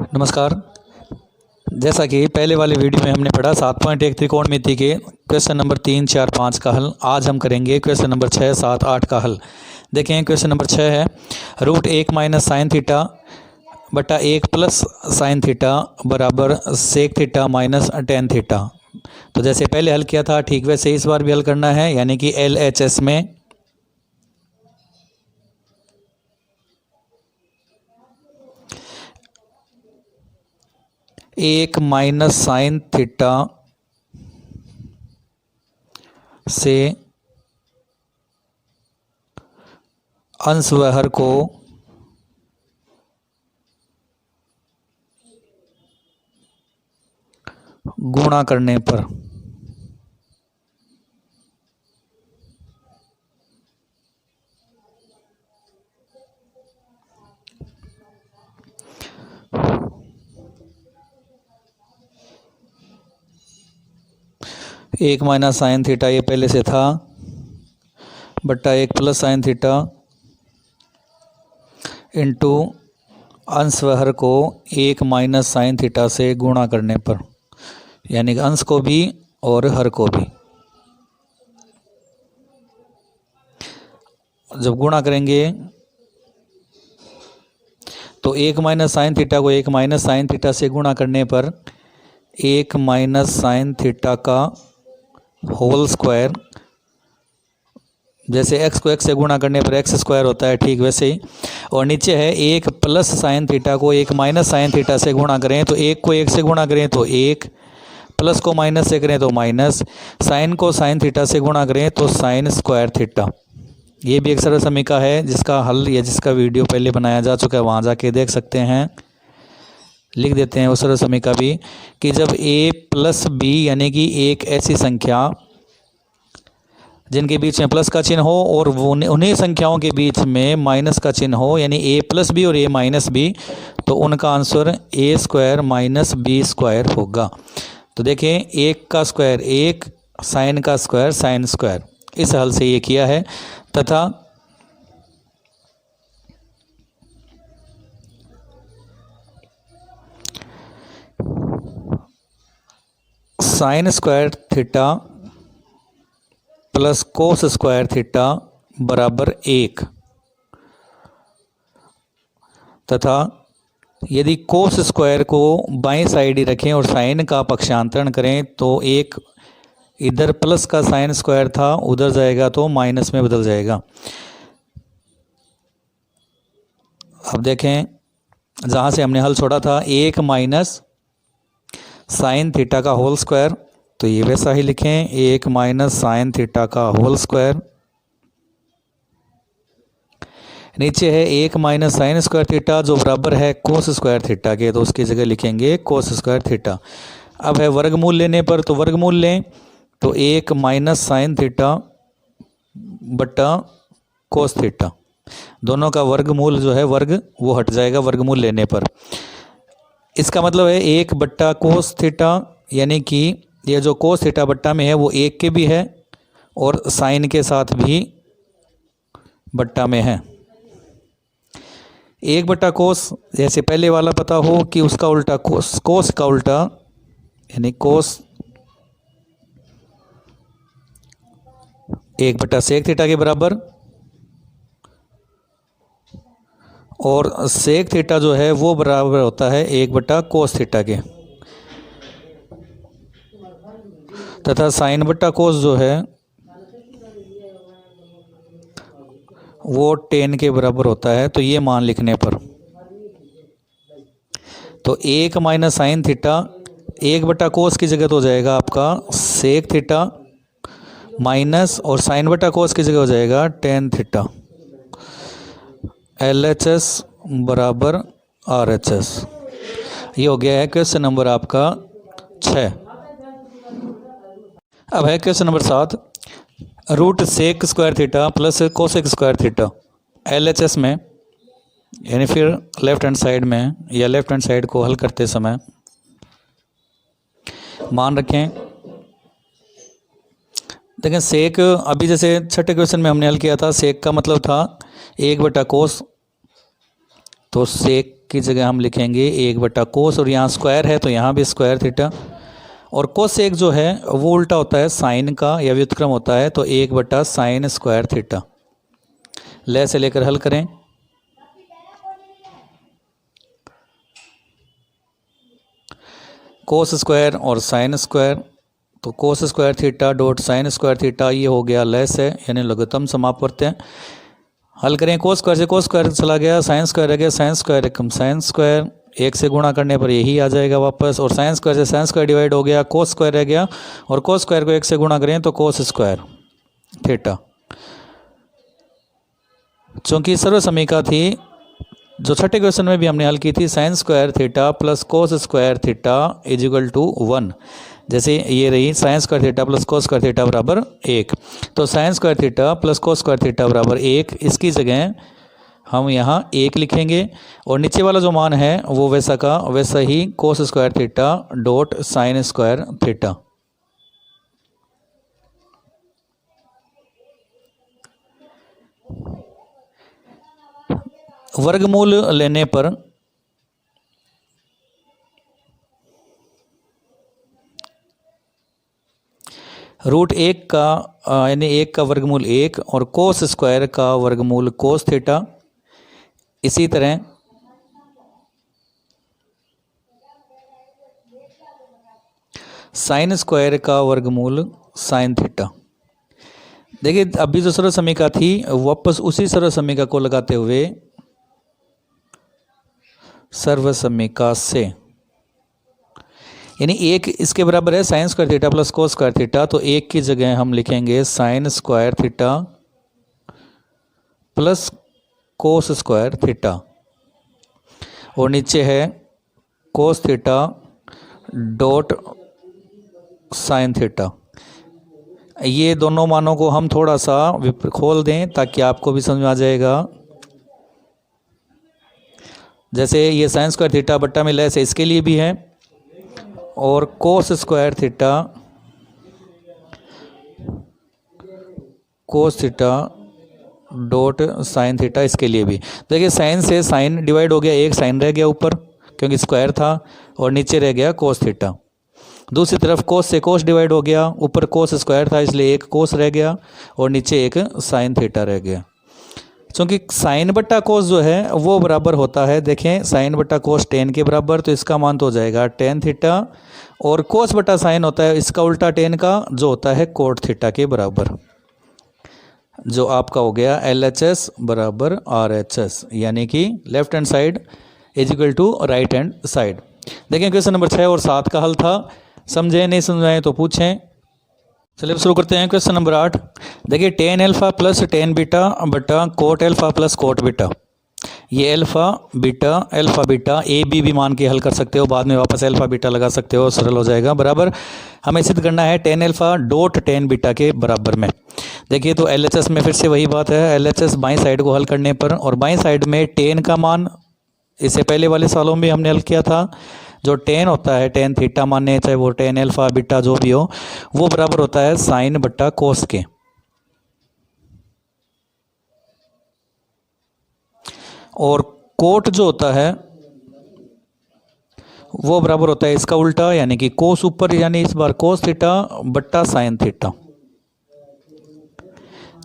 नमस्कार। जैसा कि पहले वाले वीडियो में हमने पढ़ा 7.1 त्रिकोणमिति के क्वेश्चन नंबर 3, 4, 5 का हल। आज हम करेंगे क्वेश्चन नंबर 6, 7, 8 का हल। देखें क्वेश्चन नंबर 6 है √1 माइनस साइन थीटा बटा 1 प्लस साइन थीटा बराबर sec theta minus tan theta. तो जैसे पहले हल किया था ठीक वैसे इस बार भी हल करना है, यानी कि LHS में 1 माइनस साइन थीटा से अंश व हर को गुणा करने पर एक माइनस साइन थीटा ये पहले से था बट्टा 1 प्लस साइन थीटा इंटू अंश व हर को 1 माइनस साइन थीटा से गुणा करने पर, यानी कि अंश को भी और हर को भी। जब गुणा करेंगे तो 1 माइनस साइन थीटा को 1 माइनस साइन थीटा से गुणा करने पर 1 माइनस साइन थीटा का होल स्क्वायर, जैसे x को x से गुणा करने पर x स्क्वायर होता है ठीक वैसे ही। और नीचे है 1 प्लस साइन थीटा को 1 माइनस साइन थीटा से गुणा करें तो 1 को 1 से गुणा करें तो 1, प्लस को माइनस से करें तो माइनस, साइन को साइन थीटा से गुणा करें तो साइन स्क्वायर थीटा। ये भी एक सरल समीकरण है जिसका हल या जिसका वीडियो पहले बनाया जा चुका है, वहाँ जाके देख सकते हैं। लिख देते हैं उस सरल समीकरण भी कि जब a प्लस बी यानी कि एक ऐसी संख्या जिनके बीच में प्लस का चिन्ह हो और वो उन्हीं संख्याओं के बीच में माइनस का चिन्ह हो, यानी a प्लस बी और a माइनस बी, तो उनका answer a square minus b square होगा। तो देखें 1 का स्क्वायर 1, साइन का स्क्वायर साइन स्क्वायर, इस हल से ये किया है। तथा sine square theta plus cos square theta बराबर 1 तथा यदि कोस स्क्वायर को बाईं साइड ही रखें और साइन का पक्षांतरण करें तो एक इधर प्लस का साइन स्क्वायर था उधर जाएगा तो माइनस में बदल जाएगा। अब देखें जहाँ से हमने हल छोड़ा था 1 माइनस साइन थीटा का होल स्क्वायर, तो ये वैसा ही लिखें 1 माइनस साइन थीटा का होल स्क्वायर। नीचे है 1 माइनस साइन स्क्वायर थीटा जो बराबर है कोस स्क्वायर थीटा के, तो उसकी जगह लिखेंगे कोस स्क्वायर थीटा। अब है वर्गमूल लेने पर, तो वर्गमूल लें तो 1 माइनस साइन थीटा बटा कोस थीटा, दोनों का वर्गमूल जो है वर्ग वो हट जाएगा वर्गमूल लेने पर। इसका मतलब है 1 बट्टा कोस थीटा, यानी कि ये जो कोस थीटा बट्टा में है वो 1 के भी है और साइन के साथ भी बट्टा में है। 1 बट्टा कोस, जैसे पहले वाला पता हो कि उसका उल्टा कोस, कोस का उल्टा यानी कोस 1 बट्टा सेक थीटा के बराबर, और सेक थीटा जो है वो बराबर होता है 1 बट्टा कोस थीटा के, तथा साइन बट्टा कोस जो है वो टेन के बराबर होता है। तो ये मान लिखने पर तो 1 माइनस साइन थीटा 1 बट्टा कोस की जगह तो हो जाएगा आपका सेक थीटा माइनस, और साइन बट्टा कोस की जगह हो जाएगा टेन थीटा। LHS बराबर RHS। ये हो गया है क्वेश्चन नंबर आपका 6। अब है question number 7 root sec square theta plus cosec square theta. LHS में यानी फिर लेफ्ट हैंड साइड में या लेफ्ट हैंड साइड को हल करते समय मान रखें। देखें सेक, अभी जैसे छठे क्वेश्चन में हमने हल किया था, सेक का मतलब था 1 बटा कोस, तो सेक की जगह हम लिखेंगे 1/cos, और यहाँ स्क्वायर है तो यहाँ भी स्क्वायर थीटा, और कोसेक जो है वो उल्टा होता है साइन का या व्युत्क्रम होता है, तो 1/sin स्क्वायर थीटा। ले से लेकर हल करें। कोस स्क्वायर और साइन स्क्वायर, तो कोस square theta dot sine square theta, ये हो गया लेस है यानी लघुत्तम समापवर्त है। हल करें, कोस स्क्वायर से कोस स्क्वायर चला गया, साइन स्क्वायर रह गया, साइन स्क्वायर एकम साइन स्क्वायर, 1 से गुणा करने पर यही आ जाएगा वापस, और साइन स्क्वायर से साइन स्क्वायर डिवाइड हो गया, कोस स्क्वायर रह गया, और कोस स्क्वायर को 1 से गुणा करें तो कोस स्क्वायर थीटा। चूँकि सर्व समीका थी जो छठे क्वेश्चन में भी हमने हल की थी, sine square theta plus cos square theta is equal to 1, जैसे ये रही sine square theta plus cos square theta बराबर 1, तो sine square theta plus cos square theta बराबर 1, इसकी जगह हम यहाँ 1 लिखेंगे, और नीचे वाला जो मान है वो वैसा का वैसा ही cos square theta dot sine square theta. वर्गमूल लेने पर √1 का यानी 1 का वर्गमूल 1 और कोस स्क्वायर का वर्गमूल कोस थीटा, इसी तरह साइन स्क्वायर का वर्गमूल साइन थीटा। देखिए अभी जो सर्व समीका थी वापस उसी सर्व समीका को लगाते हुए सर्व समीका से, यानी 1 इसके बराबर है sign square theta plus cos square theta, तो 1 की जगह हम लिखेंगे sign square theta plus cos square theta, और नीचे है cos theta dot sine theta. ये दोनों मानों को हम थोड़ा सा खोल दें ताकि आपको भी समझ में आ जाएगा। जैसे ये साइन स्क्वायर थीटा बट्टा में लेस है, इसके लिए भी है, और कोस square theta cos theta dot sine theta, इसके लिए भी। देखिए साइन से साइन डिवाइड हो गया, एक साइन रह गया ऊपर क्योंकि स्क्वायर था, और नीचे रह गया कोस थीटा। दूसरी तरफ कोस से कोस डिवाइड हो गया, ऊपर कोस स्क्वायर था इसलिए एक कोस रह गया, और नीचे एक साइन थीटा रह गया। क्योंकि साइन बट्टा कोस जो है वो बराबर होता है, देखें साइन बट्टा कोस टेन के बराबर, तो इसका मान तो हो जाएगा टेन थीटा, और कोस बट्टा साइन होता है इसका उल्टा टेन का जो होता है कोट थीटा के बराबर, जो आपका हो गया LHS बराबर RHS, यानी कि left hand side is equal to right hand side. देखें क्वेश्चन नंबर 6 और 7 का हल था, समझे नहीं समझाएं तो पूछें। चलिए शुरू करते हैं क्वेश्चन नंबर 8। देखिए ten alpha plus ten beta बटा cot alpha plus cot beta, ये अल्फा बीटा ए बी भी मान के हल कर सकते हो, बाद में वापस अल्फा बीटा लगा सकते हो, सरल हो जाएगा। बराबर हमें सिद्ध करना है tan alpha dot tan beta के बराबर में। देखिए तो LHS में फिर से वही बात है, LHS बाईं साइड को हल करने पर, और बाईं साइड में टेन का मान इससे पहले वाले सालों में हमने हल किया था, जो टेन होता है टेन थीटा माने, चाहे वो टेन अल्फा बीटा जो भी हो, वो बराबर होता है साइन बट्टा कोस के। और कोट जो होता है वो बराबर होता है इसका उल्टा, यानी कि कोस ऊपर, यानी इस बार कोस थीटा बट्टा साइन थीटा।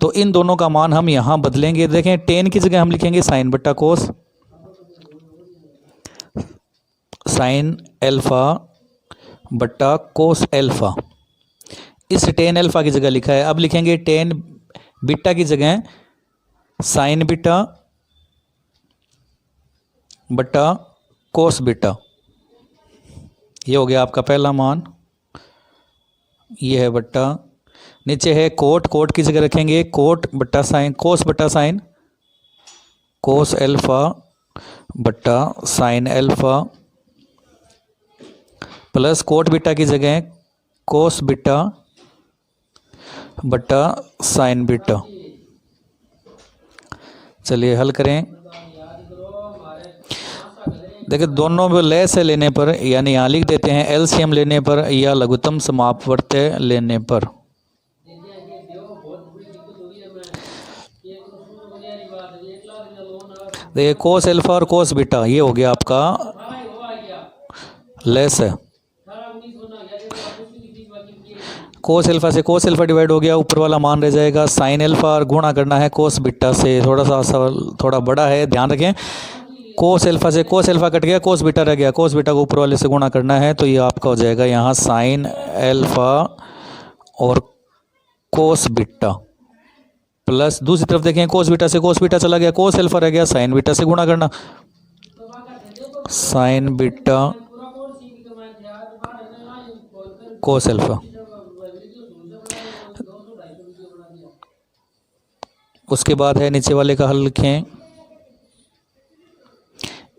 तो इन दोनों का मान हम यहां बदलेंगे। देखें टेन की जगह हम लिखेंगे साइन बट्टा कोस, साइन अल्फा बट्टा कोस अल्फा, इस टेन अल्फा की जगह लिखा है। अब लिखेंगे टेन बीटा की जगह साइन बीटा बट्टा कोस बीटा, ये हो गया आपका पहला मान, ये है बट्टा, नीचे है कोट, कोट की जगह रखेंगे कोट बट्टा साइन, कोस बट्टा साइन, कोस अल्फा बट्टा sine alpha, plus cot beta की जगह कोस बीटा बट्टा साइन बीटा। चलिए हल करें। देखिए दोनों में लेस है लेने पर, यानी यहाँ लिख देते हैं LCM लेने पर या लघुत्तम समापवर्त्य लेने पर। देखिए कोस एल्फा और कोस बीटा ये हो गया आपका लेस है। कोस एल्फा से कोस एल्फा डिवाइड हो गया, ऊपर वाला मान रह जाएगा। साइन एल्फा और गुणा करना है कोस बीटा से, थोड़ा सा सवाल थोड़ा बड़ा है, ध्यान रखें। कोस एल्फा से कोस एल्फा कट गया, कोस बीटा रह गया, कोस बीटा को ऊपर वाले से गुणा करना है, तो ये आपका हो जाएगा यहाँ साइन एल्फा और कोस बीटा प्लस दूसरी तरफ देखें कोस बीटा से कोस बीटा चला गया, कोस एल्फा रह गया, साइन बीटा से गुणा करना, साइन बीटा कोस एल्फा। उसके बाद है नीचे वाले का हल लिखें।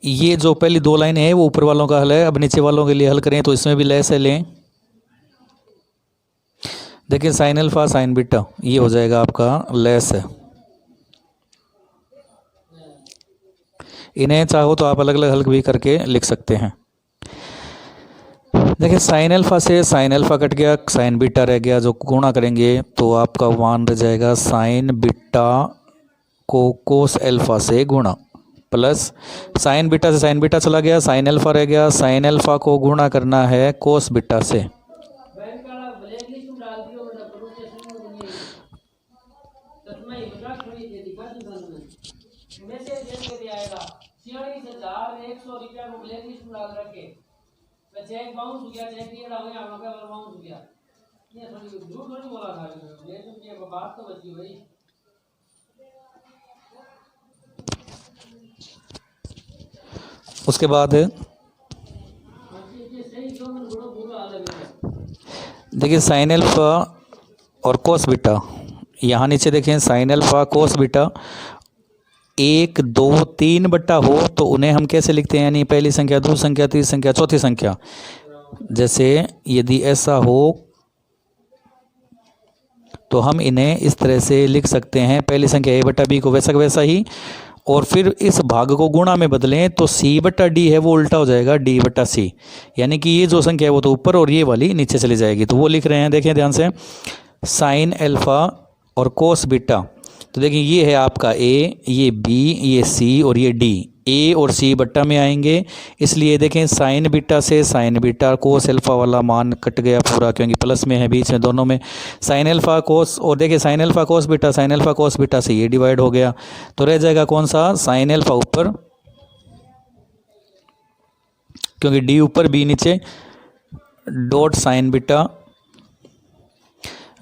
ये जो पहली दो लाइन है वो ऊपर वालों का हल है, अब नीचे वालों के लिए हल करें तो इसमें भी लेस है लें। देखिए साइन अल्फा साइन बीटा ये हो जाएगा आपका लेस है। इन्हें चाहो तो आप अलग अलग हल भी करके लिख सकते हैं। देखिए साइन अल्फा से साइन अल्फा कट गया, साइन बीटा रह गया, जो गुणा करेंगे तो आपका मान रह जाएगा साइन बीटा को कोस अल्फा से गुणा प्लस साइन बीटा से साइन बीटा चला गया, साइन अल्फा रह गया, साइन अल्फा को गुणा करना है कोस बीटा से। उसके बाद देखिए साइन अल्फा और कोस बीटा, यहाँ नीचे देखें साइन अल्फा कोस बीटा 1 2 3 बट्टा हो तो उन्हें हम कैसे लिखते हैं, यानी पहली संख्या, दूसरी संख्या, तीसरी संख्या, चौथी संख्या। जैसे यदि ऐसा हो तो हम इन्हें इस तरह से लिख सकते हैं, पहली संख्या a बट्टा b को वैसा वैसा ही, और फिर इस भाग को गुणा में बदलें तो c बट्टा d है वो उल्टा हो जाएगा d बट्टा c, यानी कि ये जो संख्या है वो तो ऊपर और ये वाली नीचे चली जाएगी। तो वो लिख रहे हैं, देखें ध्यान से, साइन अल्फा और कोस बीटा, तो देखिए ये है आपका a, ये b, ये c और ये d, a और c बट्टा में आएंगे, इसलिए देखें साइन बीटा से साइन बीटा कोस अल्फा वाला मान कट गया पूरा, क्योंकि प्लस में है बीच में दोनों में, साइन अल्फा कोस, और देखिए sine alpha cos beta, sine alpha cos beta से ये डिवाइड हो गया, तो रह जाएगा कौन सा, साइन अल्फा ऊपर, क्योंकि d ऊपर b नीचे, डॉट साइन बीटा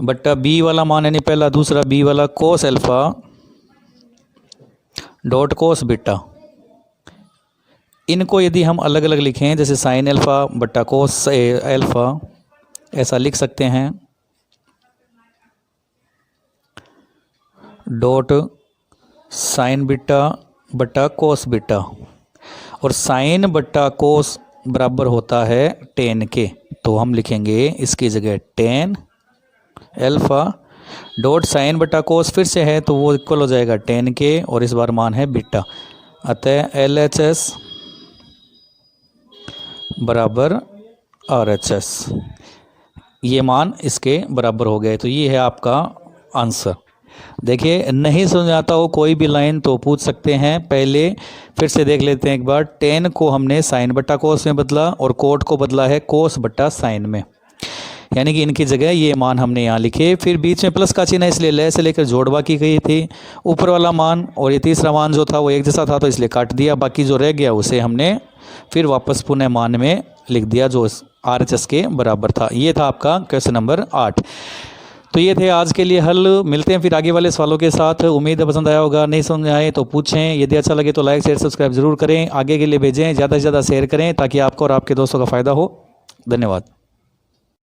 बट्टा b वाला मान यानी पहला, दूसरा b वाला cos alpha dot cos beta. इनको यदि हम अलग अलग लिखें, जैसे साइन अल्फा बट्टा कोस अल्फा, ऐसा लिख सकते हैं, डॉट साइन बीटा बट्टा कोस बीटा, और साइन बट्टा कोस बराबर होता है टेन के, तो हम लिखेंगे इसकी जगह टेन अल्फा डॉट साइन बट्टा कोस फिर से है तो वो इक्वल हो जाएगा टेन के, और इस बार मान है बीटा, अतः LHS बराबर RHS, ये मान इसके बराबर हो गए। तो ये है आपका आंसर। देखिए नहीं समझ आता हो कोई भी लाइन तो पूछ सकते हैं, पहले फिर से देख लेते हैं एक बार। टेन को हमने साइन बट्टा कोस में बदला और कोट को बदला है कोस बट्टा साइन में, यानी कि इनकी जगह ये मान हमने यहाँ लिखे, फिर बीच में प्लस का चिन्ह है इसलिए ले से लेकर जोड़वा की गई थी, ऊपर वाला मान और ये तीसरा मान जो था वो एक जैसा था तो इसलिए काट दिया, बाकी जो रह गया उसे हमने फिर वापस पुनः मान में लिख दिया जो RHS के बराबर था। ये था आपका क्वेश्चन नंबर 8। तो ये थे आज के लिए हल, मिलते हैं फिर आगे वाले सवालों के साथ। उम्मीद है पसंद आया होगा, नहीं समझ आए तो पूछें, यदि अच्छा लगे तो लाइक शेयर सब्सक्राइब जरूर करें, आगे के लिए भेजें, ज़्यादा से ज़्यादा शेयर करें ताकि आपको और आपके दोस्तों का फ़ायदा हो। धन्यवाद।